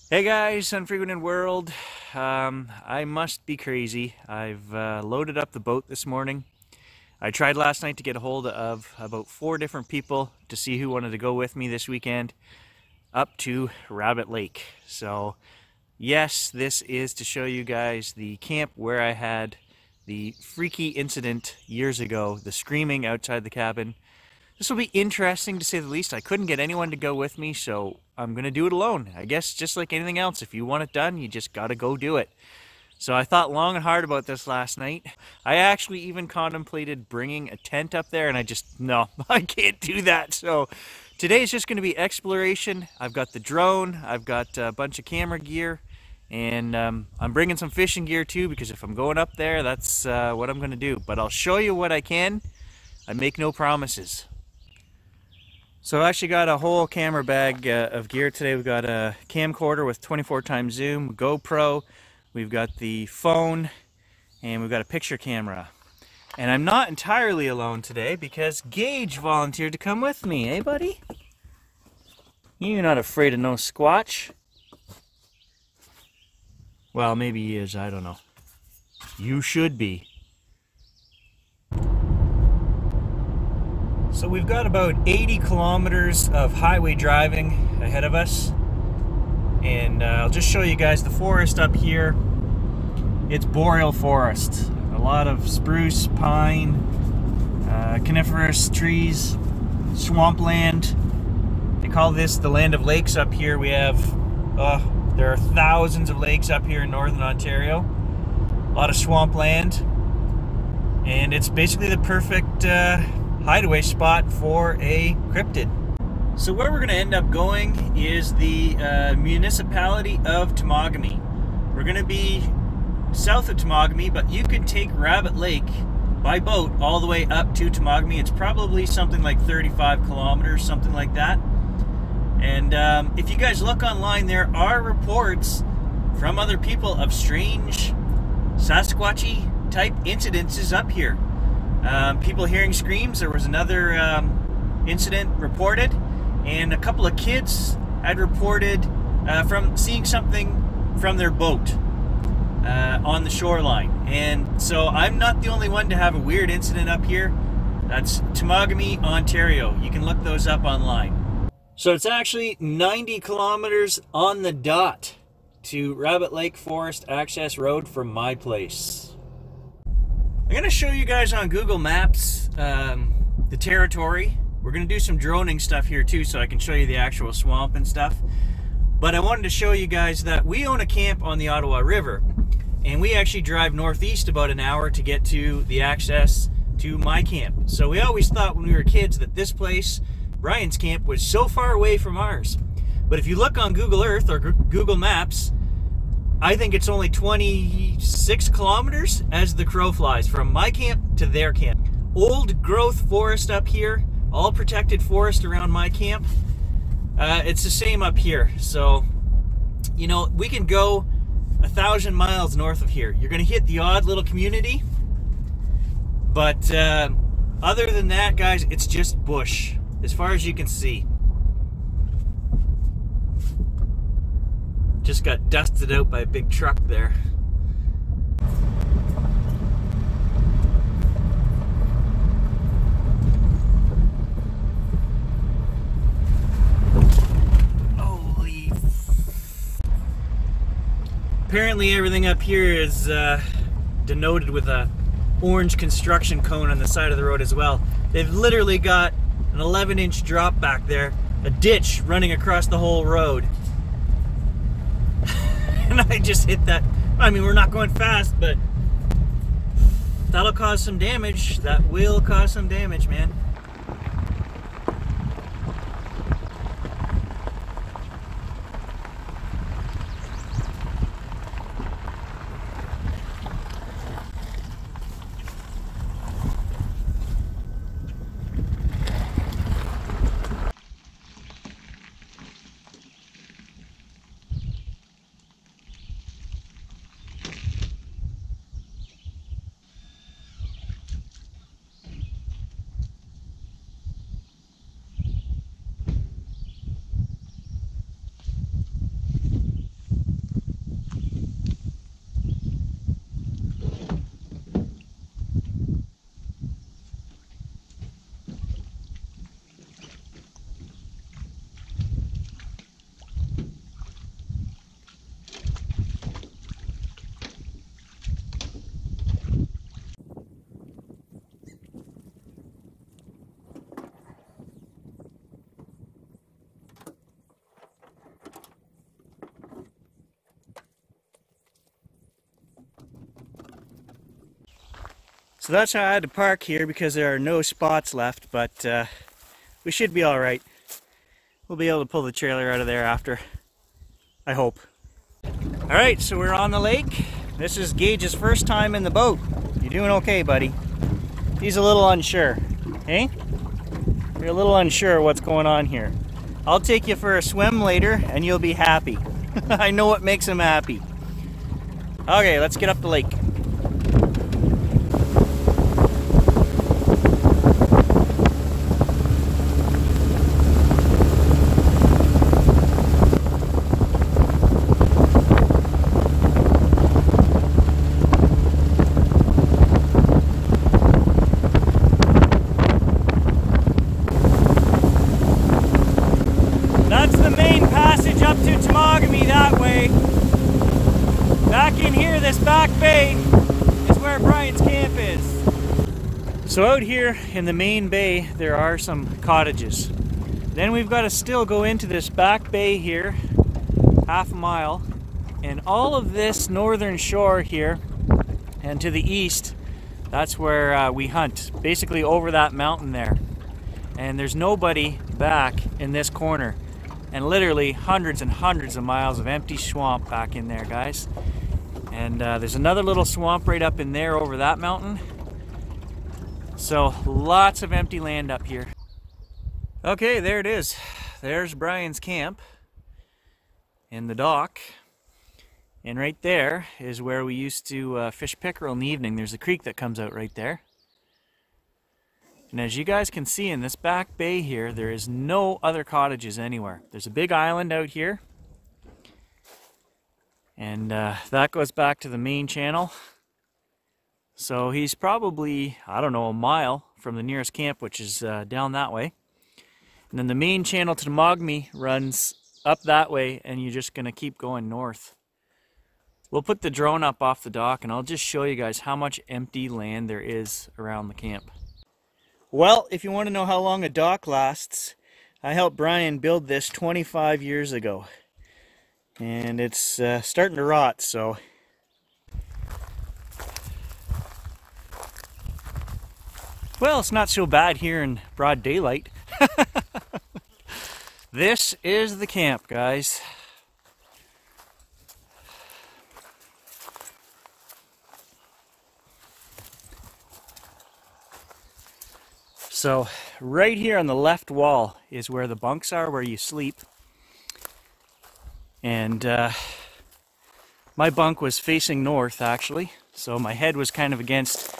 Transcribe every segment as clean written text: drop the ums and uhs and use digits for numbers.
Hey guys, Unfrequented world. I must be crazy. I've loaded up the boat this morning. I tried last night to get a hold of about 4 different people to see who wanted to go with me this weekend up to Rabbit Lake. So yes, this is to show you guys the camp where I had the freaky incident years ago, the screaming outside the cabin. This will be interesting to say the least. I couldn't get anyone to go with me, so I'm going to do it alone. I guess just like anything else, if you want it done, you just got to go do it. So I thought long and hard about this last night. I actually even contemplated bringing a tent up there, and no, I can't do that. So today is just going to be exploration. I've got the drone, I've got a bunch of camera gear, and I'm bringing some fishing gear too, because if I'm going up there, that's what I'm going to do. But I'll show you what I can. I make no promises. So I actually got a whole camera bag of gear today. We've got a camcorder with 24x zoom, GoPro, we've got the phone, and we've got a picture camera. And I'm not entirely alone today because Gage volunteered to come with me, eh buddy? You're not afraid of no squatch. Well, maybe he is, I don't know. You should be. So we've got about 80 kilometers of highway driving ahead of us, and I'll just show you guys the forest up here. It's boreal forest, a lot of spruce, pine, coniferous trees, swampland. They call this the land of lakes up here. We have, there are thousands of lakes up here in northern Ontario, a lot of swampland, and it's basically the perfect hideaway spot for a cryptid. So where we're going to end up going is the municipality of Temagami. We're going to be south of Temagami, but you can take Rabbit Lake by boat all the way up to Temagami. It's probably something like 35 kilometers, something like that. And if you guys look online, there are reports from other people of strange Sasquatchy type incidences up here. People hearing screams. There was another incident reported, and a couple of kids had reported from seeing something from their boat on the shoreline. And so I'm not the only one to have a weird incident up here. That's Temagami, Ontario. You can look those up online. So it's actually 90 kilometers on the dot to Rabbit Lake Forest Access Road from my place. I'm going to show you guys on Google Maps the territory. We're going to do some droning stuff here too, so I can show you the actual swamp and stuff. But I wanted to show you guys that we own a camp on the Ottawa River, and we actually drive northeast about an hour to get to the access to my camp. So we always thought when we were kids that this place, Brian's camp, was so far away from ours. But if you look on Google Earth or Google Maps, I think it's only 26 kilometers as the crow flies from my camp to their camp. Old growth forest up here, all protected forest around my camp. It's the same up here. So, you know, we can go 1,000 miles north of here. You're going to hit the odd little community. But other than that, guys, it's just bush as far as you can see. Just got dusted out by a big truck there. Holy. Apparently everything up here is denoted with a orange construction cone on the side of the road as well. They've literally got an 11-inch drop back there, a ditch running across the whole road. And I just hit that. I mean, we're not going fast, but that'll cause some damage. That will cause some damage, man. So that's how I had to park here, because there are no spots left, but we should be all right. We'll be able to pull the trailer out of there after, I hope. All right, so we're on the lake. This is Gage's first time in the boat. You doing okay, buddy? He's a little unsure, eh? You're a little unsure what's going on here. I'll take you for a swim later and you'll be happy. I know what makes him happy. Okay, let's get up the lake. Back in here, this back bay is where Brian's camp is. So out here in the main bay, there are some cottages. Then we've got to still go into this back bay here, half a mile, and all of this northern shore here, and to the east, that's where we hunt, basically over that mountain there. And there's nobody back in this corner, and literally hundreds and hundreds of miles of empty swamp back in there, guys. And there's another little swamp right up in there over that mountain. So lots of empty land up here. Okay, there it is. There's Brian's camp in the dock. And right there is where we used to fish pickerel in the evening. There's a creek that comes out right there. And as you guys can see in this back bay here, there is no other cottages anywhere. There's a big island out here. And that goes back to the main channel. So he's probably, I don't know, a mile from the nearest camp, which is down that way. And then the main channel to the Mogmi runs up that way, and you're just going to keep going north. We'll put the drone up off the dock, and I'll just show you guys how much empty land there is around the camp. Well, if you want to know how long a dock lasts, I helped Brian build this 25 years ago. And it's starting to rot, so well, it's not so bad here in broad daylight. This is the camp, guys. So right here on the left wall is where the bunks are, where you sleep. And my bunk was facing north, actually, so my head was kind of against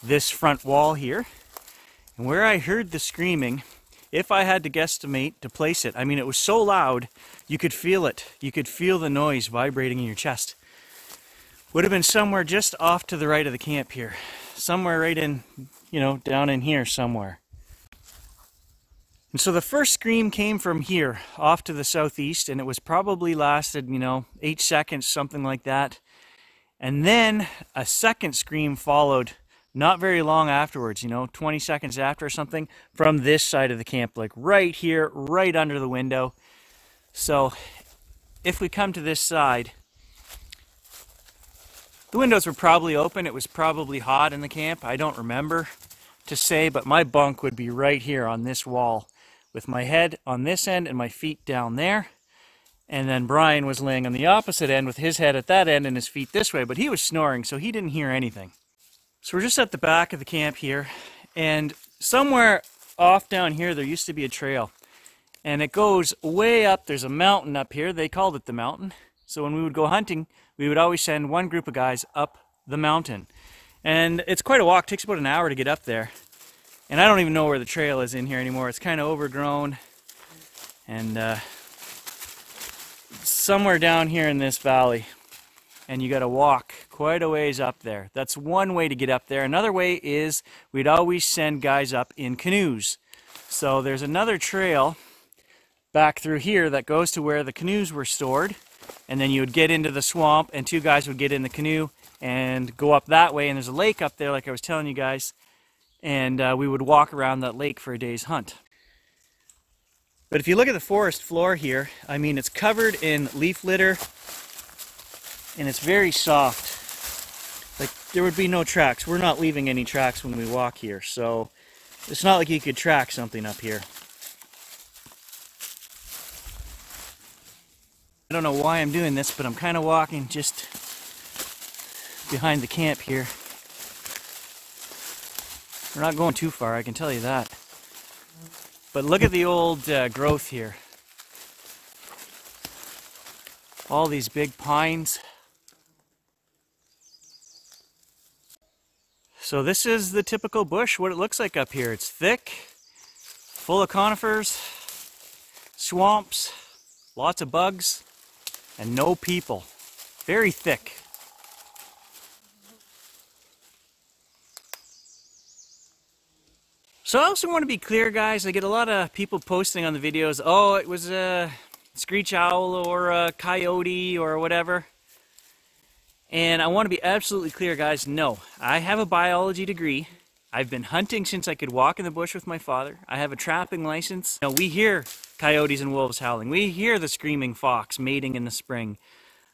this front wall here. And where I heard the screaming, if I had to guesstimate to place it, I mean, it was so loud, you could feel it. You could feel the noise vibrating in your chest. Would have been somewhere just off to the right of the camp here. Somewhere right in, you know, down in here somewhere. And so the first scream came from here, off to the southeast, and it was probably lasted, you know, 8 seconds, something like that. And then a second scream followed not very long afterwards, you know, 20 seconds after or something, from this side of the camp, like right here, right under the window. So if we come to this side, the windows were probably open. It was probably hot in the camp. I don't remember to say, but my bunk would be right here on this wall, with my head on this end and my feet down there. And then Brian was laying on the opposite end with his head at that end and his feet this way, but he was snoring, so he didn't hear anything. So we're just at the back of the camp here, and somewhere off down here there used to be a trail. And it goes way up. There's a mountain up here. They called it the mountain. So when we would go hunting, we would always send one group of guys up the mountain. And it's quite a walk. It takes about an hour to get up there. And I don't even know where the trail is in here anymore. It's kind of overgrown. And somewhere down here in this valley. And you got to walk quite a ways up there. That's one way to get up there. Another way is we'd always send guys up in canoes. So there's another trail back through here that goes to where the canoes were stored. And then you would get into the swamp, and two guys would get in the canoe and go up that way. And there's a lake up there, like I was telling you guys. And we would walk around that lake for a day's hunt. But if you look at the forest floor here, I mean, it's covered in leaf litter, and it's very soft. like there would be no tracks. We're not leaving any tracks when we walk here, so it's not like you could track something up here. I don't know why I'm doing this, but I'm kind of walking just behind the camp here. We're not going too far, I can tell you that. But look at the old growth here. All these big pines. So this is the typical bush, what it looks like up here. It's thick, full of conifers, swamps, lots of bugs, and no people. Very thick. So I also want to be clear, guys. I get a lot of people posting on the videos, oh, it was a screech owl or a coyote or whatever. And I want to be absolutely clear, guys. No, I have a biology degree. I've been hunting since I could walk in the bush with my father. I have a trapping license. You know, we hear coyotes and wolves howling. We hear the screaming fox mating in the spring.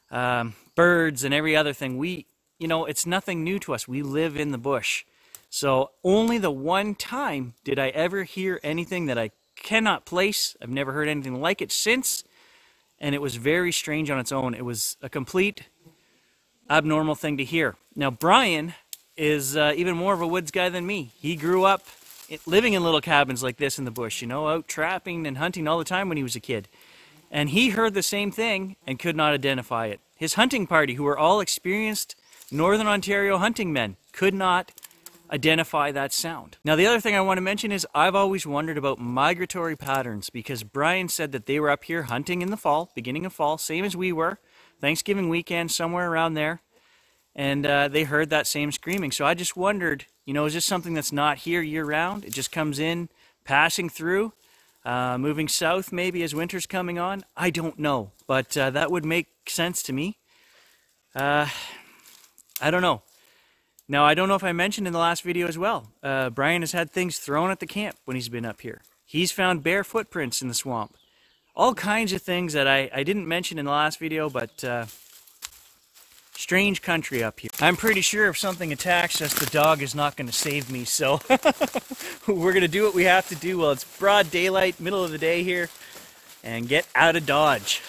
Birds and every other thing. You know, it's nothing new to us. We live in the bush. So only the one time did I ever hear anything that I cannot place. I've never heard anything like it since. And it was very strange on its own. It was a complete abnormal thing to hear. Now Brian is even more of a woods guy than me. He grew up living in little cabins like this in the bush, you know, out trapping and hunting all the time when he was a kid. And he heard the same thing and could not identify it. His hunting party, who were all experienced Northern Ontario hunting men, could not identify that sound. Now the other thing I want to mention is I've always wondered about migratory patterns, because Brian said that they were up here hunting in the fall, beginning of fall, same as we were, Thanksgiving weekend, somewhere around there, and they heard that same screaming. So I just wondered, you know, is this something that's not here year-round? It just comes in, passing through, moving south maybe as winter's coming on? I don't know, but that would make sense to me. I don't know. Now, I don't know if I mentioned in the last video as well, Brian has had things thrown at the camp when he's been up here. He's found bare footprints in the swamp. All kinds of things that I didn't mention in the last video, but strange country up here. I'm pretty sure if something attacks us, the dog is not going to save me, so we're going to do what we have to do while it's broad daylight, middle of the day here, and get out of Dodge.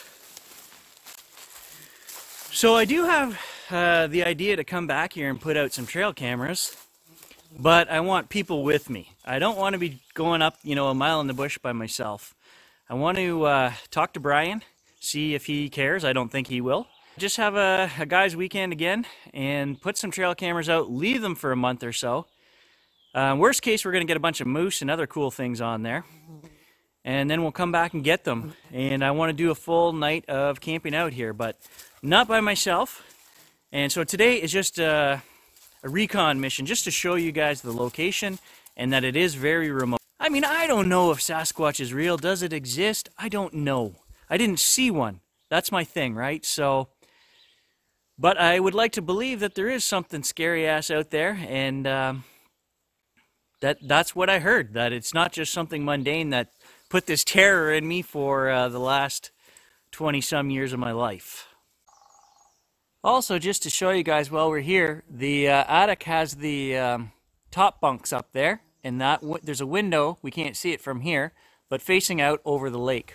So I do have the idea to come back here and put out some trail cameras, but I want people with me. I don't want to be going up, you know, a mile in the bush by myself. I want to talk to Brian, see if he cares. I don't think he will. Just have a guy's weekend again and put some trail cameras out, leave them for a month or so. Worst case, we're going to get a bunch of moose and other cool things on there. And then we'll come back and get them. And I want to do a full night of camping out here, but not by myself. And so today is just a recon mission, just to show you guys the location and that it is very remote. I mean, I don't know if Sasquatch is real. Does it exist? I don't know. I didn't see one. That's my thing, right? So, but I would like to believe that there is something scary ass out there, and that's what I heard. That it's not just something mundane that put this terror in me for the last 20-some years of my life. Also, just to show you guys while we're here, the attic has the top bunks up there, and that there's a window, we can't see it from here, but facing out over the lake.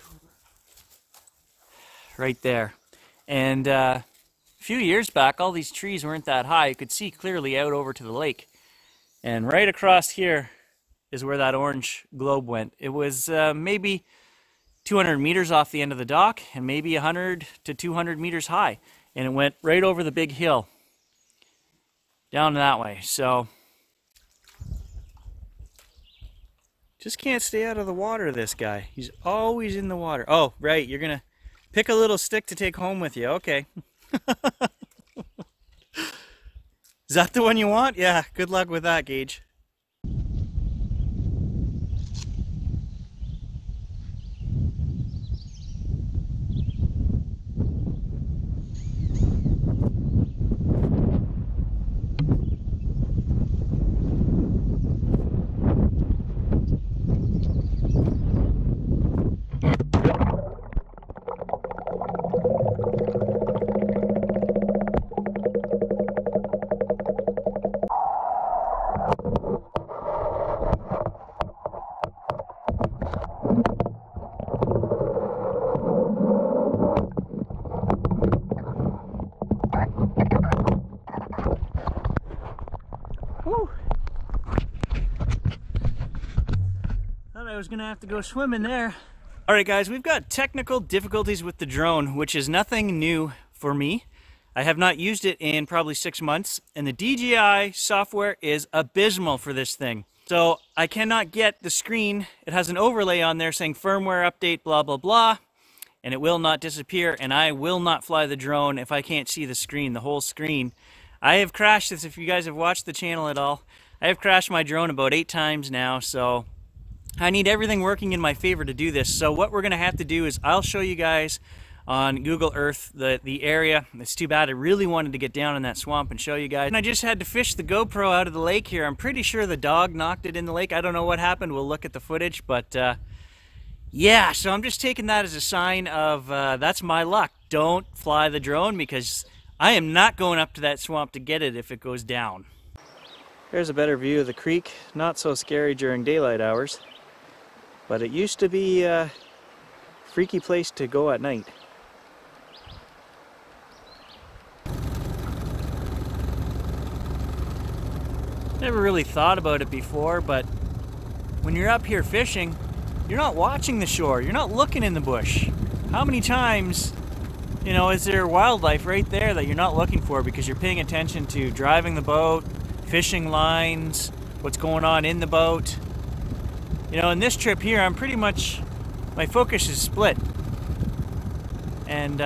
Right there. And a few years back, all these trees weren't that high. You could see clearly out over to the lake. And right across here is where that orange globe went. It was maybe 200 meters off the end of the dock, and maybe 100 to 200 meters high. And it went right over the big hill, down that way. So, just can't stay out of the water, this guy. He's always in the water. Oh, right, you're gonna pick a little stick to take home with you. Okay. Is that the one you want? Yeah, good luck with that, Gage. I was gonna have to go swimming there. Alright guys, we've got technical difficulties with the drone, which is nothing new for me. I have not used it in probably 6 months, and the DJI software is abysmal for this thing. So I cannot get the screen. It has an overlay on there saying firmware update, blah, blah, blah, and it will not disappear, and I will not fly the drone if I can't see the screen, the whole screen. I have crashed this, if you guys have watched the channel at all. I have crashed my drone about 8 times now, so I need everything working in my favor to do this. So what we're gonna have to do is I'll show you guys on Google Earth the area. It's too bad, I really wanted to get down in that swamp and show you guys. And I just had to fish the GoPro out of the lake here. I'm pretty sure the dog knocked it in the lake. I don't know what happened, we'll look at the footage, but yeah, so I'm just taking that as a sign of that's my luck. Don't fly the drone because I am not going up to that swamp to get it if it goes down. Here's a better view of the creek. Not so scary during daylight hours, but it used to be a freaky place to go at night. Never really thought about it before, but when you're up here fishing, you're not watching the shore, you're not looking in the bush. How many times, you know, is there wildlife right there that you're not looking for because you're paying attention to driving the boat, fishing lines, what's going on in the boat? You know, in this trip here, I'm pretty much, my focus is split. And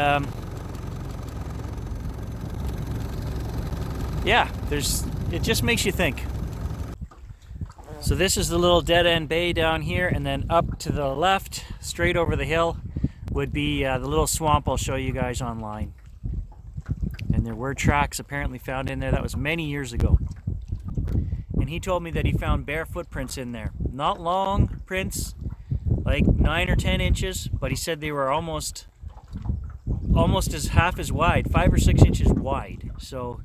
yeah, it just makes you think. So this is the little dead-end bay down here, and then up to the left, straight over the hill, would be the little swamp I'll show you guys online. And there were tracks apparently found in there. That was many years ago. And he told me that he found bare footprints in there. Not long prints, like 9 or 10 inches, but he said they were almost as half as wide, 5 or 6 inches wide. So,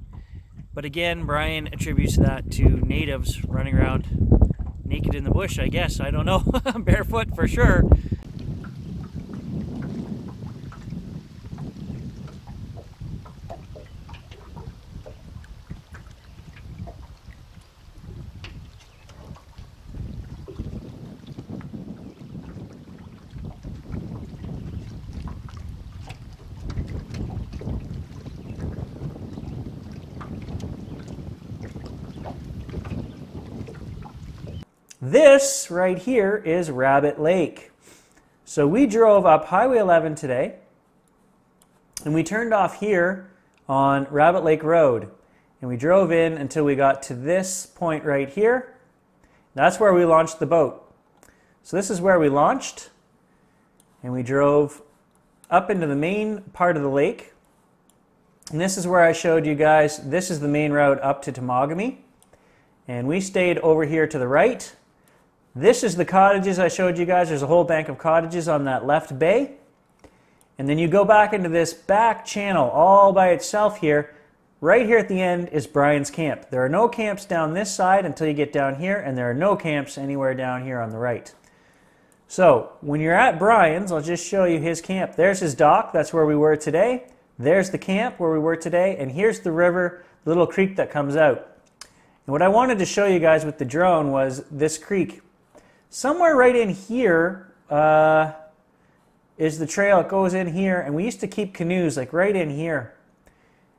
but again, Brian attributes that to natives running around naked in the bush, I guess. I don't know. Barefoot for sure. This right here is Rabbit Lake. So we drove up Highway 11 today, and we turned off here on Rabbit Lake Road, and we drove in until we got to this point right here. That's where we launched the boat. So this is where we launched, and we drove up into the main part of the lake, and this is where I showed you guys, this is the main route up to Temagami, and we stayed over here to the right. This is the cottages I showed you guys. There's a whole bank of cottages on that left bay. And then you go back into this back channel all by itself here. Right here at the end is Brian's camp. There are no camps down this side until you get down here, and there are no camps anywhere down here on the right. So when you're at Brian's, I'll just show you his camp. There's his dock. That's where we were today. There's the camp where we were today. And here's the river, the little creek that comes out. And what I wanted to show you guys with the drone was this creek. Somewhere right in here is the trail. It goes in here, and we used to keep canoes like right in here.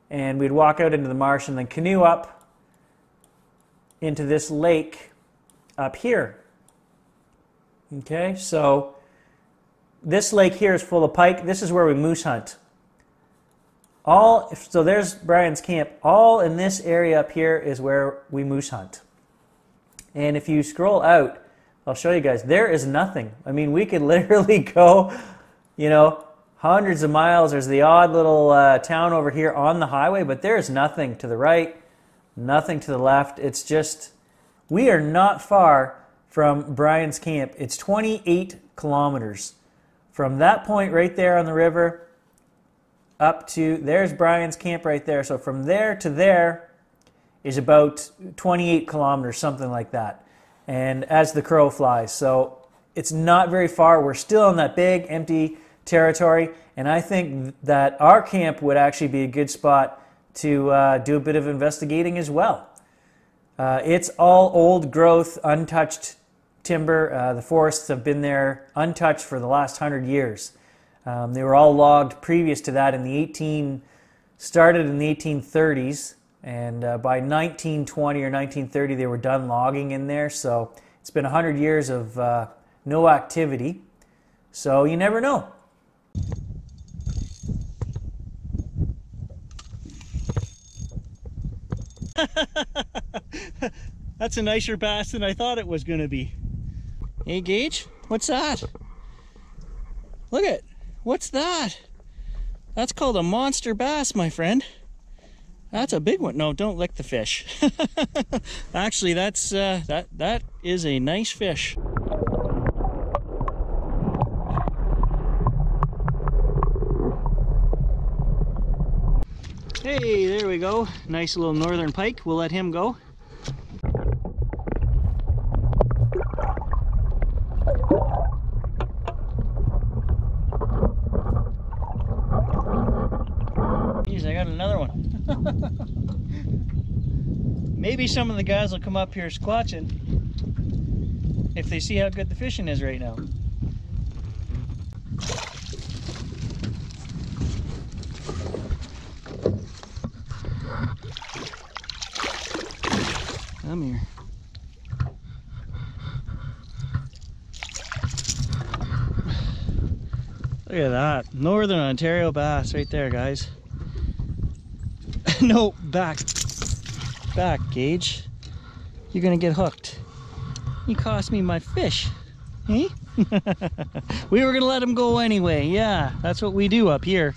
And we'd walk out into the marsh and then canoe up into this lake up here. Okay, so this lake here is full of pike. This is where we moose hunt. So there's Brian's camp. All in this area up here is where we moose hunt. And if you scroll out, I'll show you guys, there is nothing. I mean, we could literally go, you know, hundreds of miles. There's the odd little town over here on the highway, but there's nothing to the right, nothing to the left. It's just, we are not far from Brian's camp. It's 28 kilometers from that point right there on the river up to, there's Brian's camp right there. So from there to there is about 28 kilometers, something like that. And as the crow flies. So it's not very far. We're still in that big empty territory, and I think that our camp would actually be a good spot to do a bit of investigating as well. It's all old growth, untouched timber. The forests have been there untouched for the last 100 years. They were all logged previous to that started in the 1830s, and by 1920 or 1930 they were done logging in there. So it's been 100 years of no activity. So you never know. That's a nicer bass than I thought it was going to be. Hey Gage, what's that? Look at, what's that? That's called a monster bass, my friend. That's a big one. No, don't lick the fish. Actually, that's that is a nice fish. Hey, there we go. Nice little northern pike. We'll let him go. Geez, I got another one. Maybe some of the guys will come up here squatching if they see how good the fishing is right now. Come here. Look at that. Northern Ontario bass right there, guys. No, back. Back, Gage. You're gonna get hooked. You cost me my fish. Eh? We were gonna let him go anyway. Yeah, that's what we do up here.